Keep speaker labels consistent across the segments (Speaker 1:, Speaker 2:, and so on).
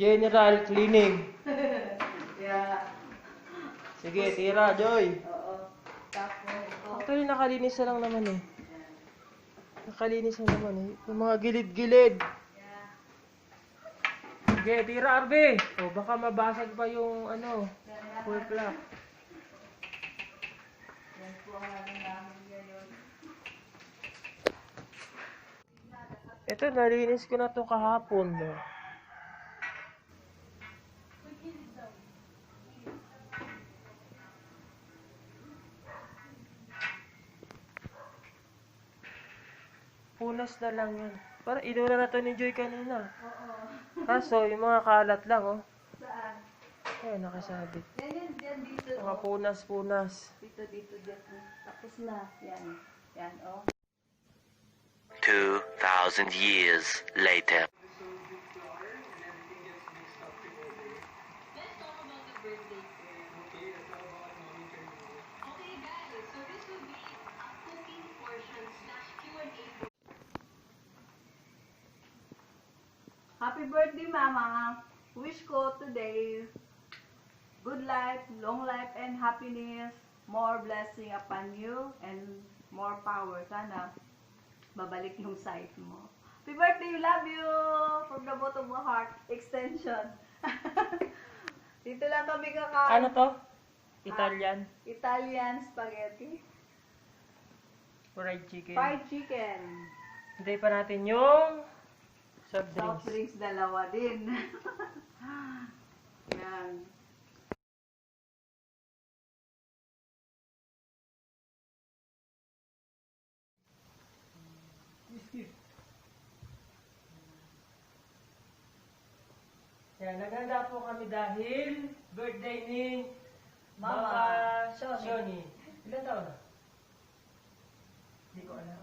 Speaker 1: General cleaning.
Speaker 2: Yeah.
Speaker 1: Sige, tira, Joy.
Speaker 2: Oo. Tapos,
Speaker 1: Actually, nakalinis na lang naman eh. Nakalinis na naman eh. Yung mga gilid-gilid.
Speaker 2: yeah.
Speaker 1: Sige, tira, Arbe. O, baka mabasag pa yung ano, full clock.
Speaker 2: Yan po ang namin ngayon.
Speaker 1: Ito, nalinis ko na to kahapon. No? Punas na lang yan. Para inuna na to ni Joy kanina.
Speaker 2: Oo.
Speaker 1: Kaso, yung mga kalat lang, oh.
Speaker 2: Saan?
Speaker 1: Ayun, nakasabit.
Speaker 2: Yan, dito.
Speaker 1: Mga punas-punas.
Speaker 2: Dito, dyan. Tapos na. Yan. Yan, oh.
Speaker 3: 2,000 years later.
Speaker 2: Happy birthday, Mama. Wish ko today good life, long life, and happiness. More blessing upon you and more power. Sana babalik yung sight mo. Happy birthday, love you! From the bottom of my heart. Extension. Dito lang kami kakain.
Speaker 1: Ano to? Italian?
Speaker 2: Italian spaghetti.
Speaker 1: Fried chicken.
Speaker 2: Fried chicken.
Speaker 1: Hintay pa natin yung soft
Speaker 2: Soft
Speaker 1: drinks.
Speaker 2: drinks, dalawa din. Yan.
Speaker 1: Yan, naghanda po kami dahil birthday ni
Speaker 2: Mama
Speaker 1: Siony. Ilan taon na? Hindi ko alam.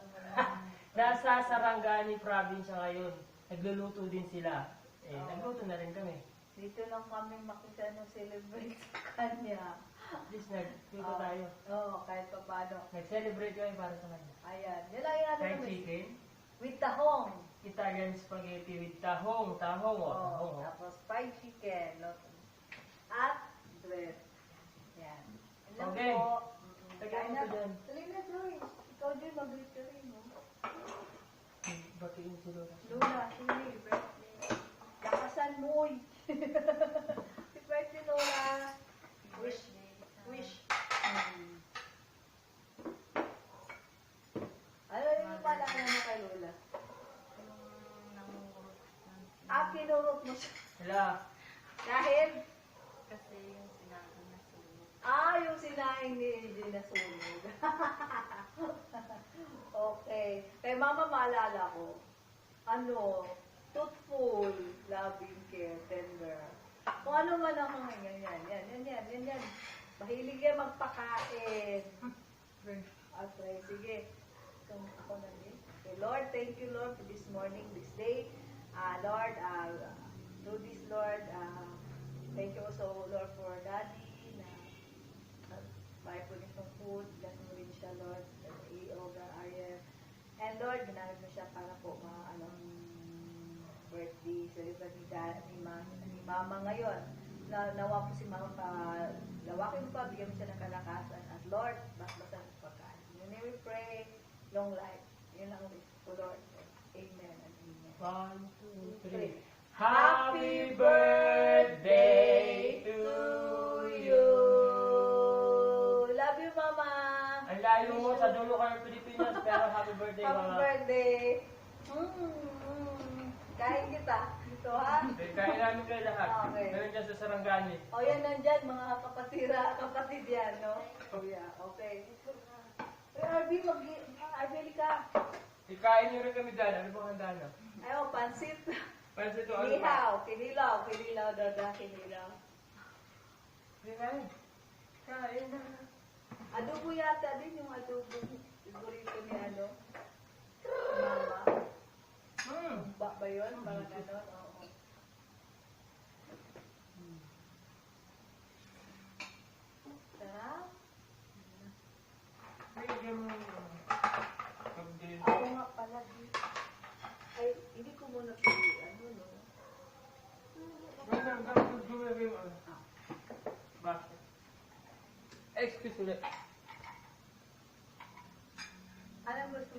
Speaker 1: Nasa Sarangani province ngayon. Nagluluto din sila. Nagluto na rin kami.
Speaker 2: Dito lang kami makisano celebrate sa kanya.
Speaker 1: At least nagluto tayo.
Speaker 2: Oo, kahit pa paano.
Speaker 1: Nag-celebrate kami para sa kanya.
Speaker 2: Ayan. Yan lang yung ano
Speaker 1: Fried
Speaker 2: namin.
Speaker 1: chicken,
Speaker 2: With tahong.
Speaker 1: Italian spaghetti with tahong. Tahong, oh. Tahong, oh.
Speaker 2: Tapos fried chicken. No? At bread. Yan. Alam
Speaker 1: Okay.
Speaker 2: po.
Speaker 1: Lagyan mo ito dyan.
Speaker 2: Tuloy na, Joy. Ikaw din mag-greet rin, no?
Speaker 1: Batiin si Lola.
Speaker 2: Lola, sige, birthday. Lakasan mo, uy. Happy birthday, Lola. Wish. Ano yung paalala mo kay Lola? Kinurot mo siya.
Speaker 1: Hala.
Speaker 2: Dahil?
Speaker 4: Kasi yung sinabi na sunog.
Speaker 2: Yung sinahing ni AJ na sunog. Okay. Kay Mama, maalala ko, truthful, loving, care, tender. Kung ano man ang mga yan. Mahilig yan magpakain. Okay, sige. Ako na din. Okay, Lord, thank you, Lord, for this morning, this day. Lord, do this, Lord. Thank you also, Lord, for Daddy na buy po niya some food. Bless mo rin siya, Lord. Ariel. And Lord, ginamit mo siya para po birthday celebrate ni Mama ngayon. Nawa po si Mama pa, lawakin mo pa, bigyan mo siya ng kalakasan. At Lord, basbasan mo pagkaan. In your name we pray, long life. Yun lang wish ko, Lord. Amen and amen.
Speaker 1: 1, 2, 3. Happy birthday to you.
Speaker 2: Love you, Mama.
Speaker 1: Ang layo mo sa dulo ka ng Pilipinas, pero happy birthday,
Speaker 2: Happy
Speaker 1: Mama.
Speaker 2: birthday. Kain kita. Dito, ha?
Speaker 1: Kain namin kayo lahat.
Speaker 2: Okay.
Speaker 1: Meron dyan sa Sarangani.
Speaker 2: O, yan nandyan, mga kapatid yan, no? Oh, yeah. Okay. RB, RB ka.
Speaker 1: Ikain nyo rin kami dyan. Ano bang handa na?
Speaker 2: Ayaw, pansit.
Speaker 1: Pansit o ano
Speaker 2: Lihaw. Kinilaw, dada, kinilaw.
Speaker 1: Kain. Kain na.
Speaker 2: Adobo yata din yung adobo. Sigurito ni Mama. Ba yun? Parang gano'n? Oo. Sarap?
Speaker 1: Bigyan mo.
Speaker 2: Ako nga pala dito. Ay, hindi ko muna pili. No?
Speaker 1: Excuse me.
Speaker 2: Anong gusto